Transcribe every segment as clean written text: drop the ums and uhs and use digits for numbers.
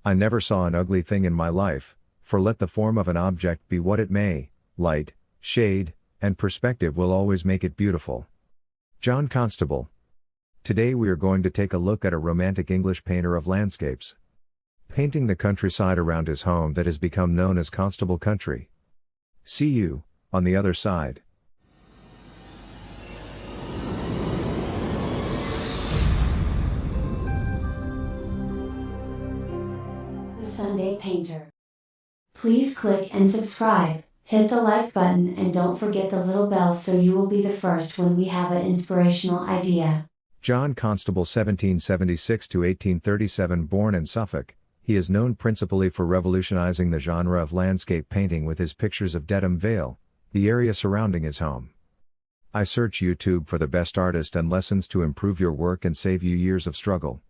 I never saw an ugly thing in my life, for let the form of an object be what it may, light, shade, and perspective will always make it beautiful. John Constable. Today we are going to take a look at a romantic English painter of landscapes, painting the countryside around his home that has become known as Constable Country. See you on the other side. The Sunday Painter. Please click and subscribe, hit the like button, and don't forget the little bell so you will be the first when we have an inspirational idea. John Constable 1776 to 1837, born in Suffolk, he is known principally for revolutionizing the genre of landscape painting with his pictures of Dedham Vale, the area surrounding his home. I search YouTube for the best artist and lessons to improve your work and save you years of struggle.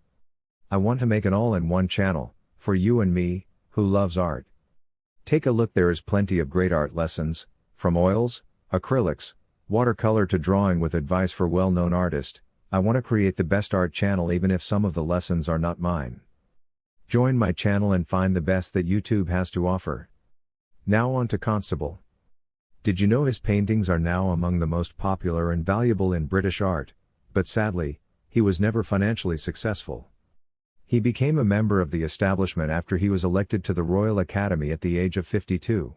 I want to make an all-in-one channel, for you and me, who loves art. Take a look, there is plenty of great art lessons, from oils, acrylics, watercolor to drawing with advice for well-known artists. I want to create the best art channel even if some of the lessons are not mine. Join my channel and find the best that YouTube has to offer. Now on to Constable. Did you know his paintings are now among the most popular and valuable in British art, but sadly, he was never financially successful. He became a member of the establishment after he was elected to the Royal Academy at the age of 52.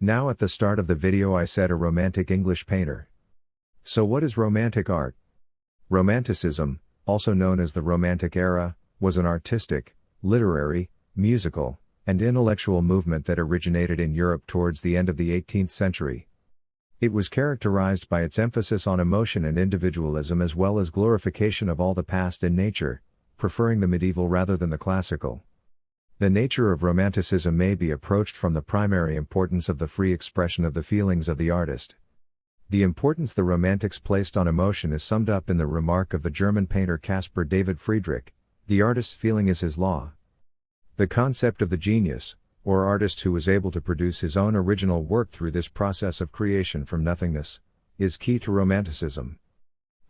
Now at the start of the video I said a romantic English painter. So what is romantic art? Romanticism, also known as the Romantic Era, was an artistic, literary, musical, and intellectual movement that originated in Europe towards the end of the 18th century. It was characterized by its emphasis on emotion and individualism as well as glorification of all the past in nature, preferring the medieval rather than the classical. The nature of Romanticism may be approached from the primary importance of the free expression of the feelings of the artist. The importance the Romantics placed on emotion is summed up in the remark of the German painter Caspar David Friedrich, "The artist's feeling is his law." The concept of the genius, or artist who is able to produce his own original work through this process of creation from nothingness, is key to Romanticism.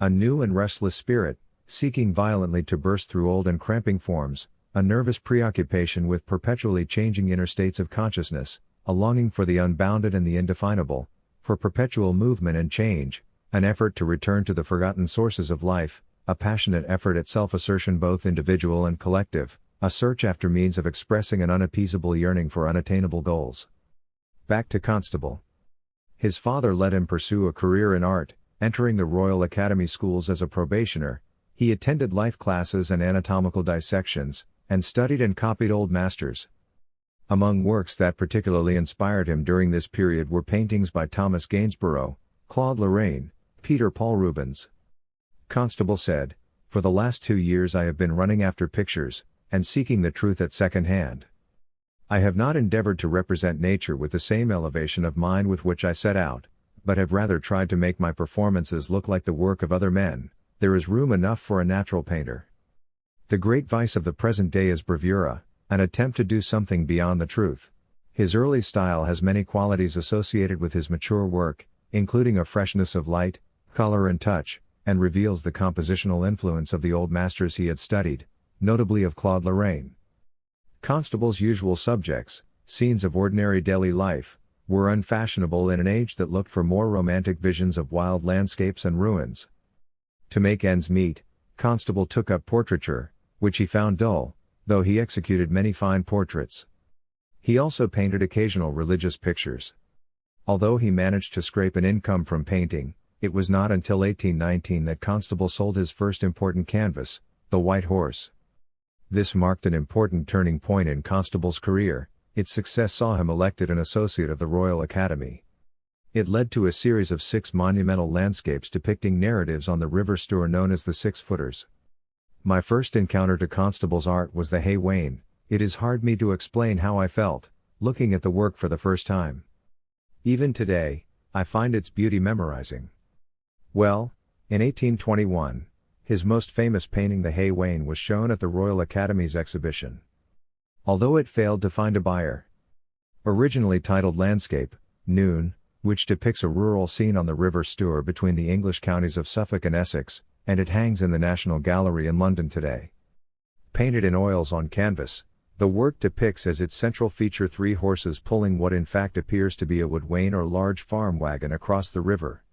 A new and restless spirit, seeking violently to burst through old and cramping forms, a nervous preoccupation with perpetually changing inner states of consciousness, a longing for the unbounded and the indefinable, for perpetual movement and change, an effort to return to the forgotten sources of life, a passionate effort at self-assertion both individual and collective, a search after means of expressing an unappeasable yearning for unattainable goals. Back to Constable. His father let him pursue a career in art, entering the Royal Academy schools as a probationer. He attended life classes and anatomical dissections, and studied and copied old masters. Among works that particularly inspired him during this period were paintings by Thomas Gainsborough, Claude Lorraine, Peter Paul Rubens. Constable said, "For the last 2 years I have been running after pictures, and seeking the truth at second hand. I have not endeavored to represent nature with the same elevation of mind with which I set out, but have rather tried to make my performances look like the work of other men. There is room enough for a natural painter. The great vice of the present day is bravura, an attempt to do something beyond the truth. His early style has many qualities associated with his mature work, including a freshness of light, color and touch, and reveals the compositional influence of the old masters he had studied, notably of Claude Lorraine." Constable's usual subjects, scenes of ordinary daily life, were unfashionable in an age that looked for more romantic visions of wild landscapes and ruins. To make ends meet, Constable took up portraiture, which he found dull, though he executed many fine portraits. He also painted occasional religious pictures. Although he managed to scrape an income from painting, it was not until 1819 that Constable sold his first important canvas, The White Horse. This marked an important turning point in Constable's career. Its success saw him elected an associate of the Royal Academy. It led to a series of 6 monumental landscapes depicting narratives on the River Stour known as the Six-Footers. My first encounter to Constable's art was the Wain. It is hard me to explain how I felt, looking at the work for the first time. Even today, I find its beauty memorizing. Well, in 1821, his most famous painting the Wain was shown at the Royal Academy's exhibition. Although it failed to find a buyer. Originally titled Landscape, Noon, which depicts a rural scene on the River Stour between the English counties of Suffolk and Essex, and it hangs in the National Gallery in London today. Painted in oils on canvas, The work depicts as its central feature 3 horses pulling what in fact appears to be a wood wain or large farm wagon across the river.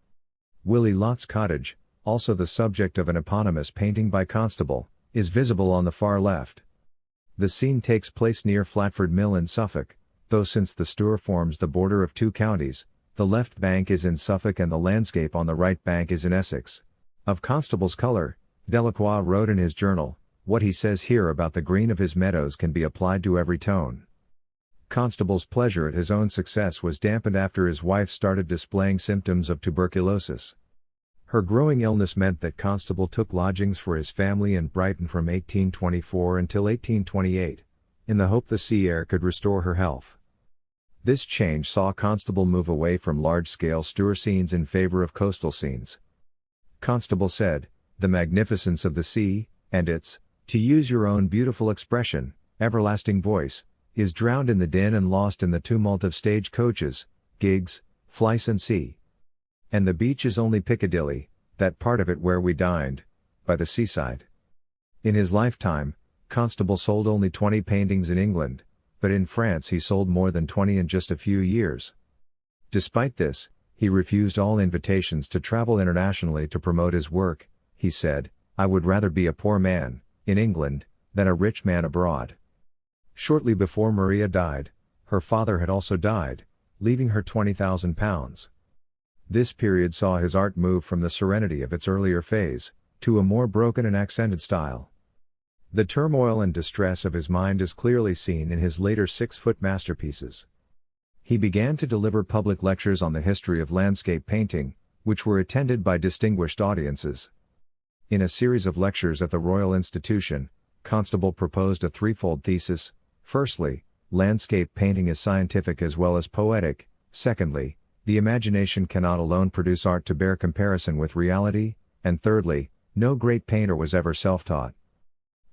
Willie Lott's cottage, also the subject of an eponymous painting by Constable, is visible on the far left. The scene takes place near Flatford Mill in Suffolk, though since the Stour forms the border of 2 counties, the left bank is in Suffolk and the landscape on the right bank is in Essex. Of Constable's color, Delacroix wrote in his journal, "What he says here about the green of his meadows can be applied to every tone." Constable's pleasure at his own success was dampened after his wife started displaying symptoms of tuberculosis. Her growing illness meant that Constable took lodgings for his family in Brighton from 1824 until 1828, in the hope the sea air could restore her health. This change saw Constable move away from large-scale Stour scenes in favor of coastal scenes. Constable said, "The magnificence of the sea, and its, to use your own beautiful expression, everlasting voice, is drowned in the din and lost in the tumult of stage coaches, gigs, flies and sea. And the beach is only Piccadilly, that part of it where we dined, by the seaside." In his lifetime, Constable sold only 20 paintings in England, but in France he sold more than 20 in just a few years. Despite this, he refused all invitations to travel internationally to promote his work. He said, "I would rather be a poor man, in England, than a rich man abroad." Shortly before Maria died, her father had also died, leaving her £20,000. This period saw his art move from the serenity of its earlier phase, to a more broken and accented style. The turmoil and distress of his mind is clearly seen in his later 6-foot masterpieces. He began to deliver public lectures on the history of landscape painting, which were attended by distinguished audiences. In a series of lectures at the Royal Institution, Constable proposed a threefold thesis: firstly, landscape painting is scientific as well as poetic; secondly, the imagination cannot alone produce art to bear comparison with reality; and thirdly, no great painter was ever self-taught.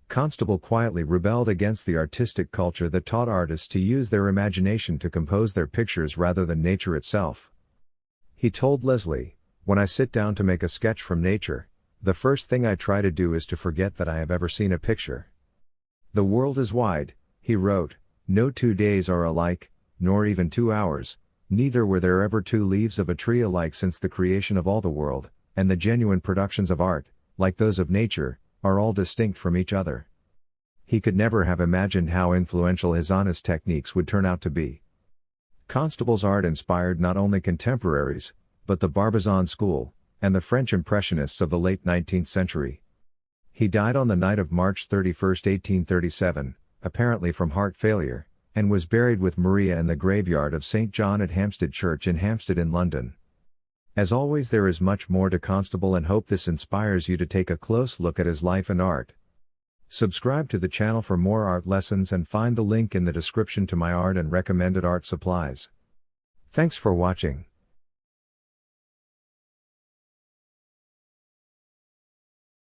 Constable quietly rebelled against the artistic culture that taught artists to use their imagination to compose their pictures rather than nature itself. He told Leslie, "When I sit down to make a sketch from nature, the first thing I try to do is to forget that I have ever seen a picture." "The world is wide," he wrote, "no 2 days are alike, nor even 2 hours, neither were there ever 2 leaves of a tree alike since the creation of all the world, and the genuine productions of art, like those of nature, are all distinct from each other." He could never have imagined how influential his honest techniques would turn out to be. Constable's art inspired not only contemporaries, but the Barbizon school, and the French Impressionists of the late 19th century. He died on the night of March 31, 1837, apparently from heart failure, and was buried with Maria in the graveyard of St. John at Hampstead Church in Hampstead in London. As always, there is much more to Constable, and hope this inspires you to take a close look at his life and art. Subscribe to the channel for more art lessons and find the link in the description to my art and recommended art supplies. Thanks for watching.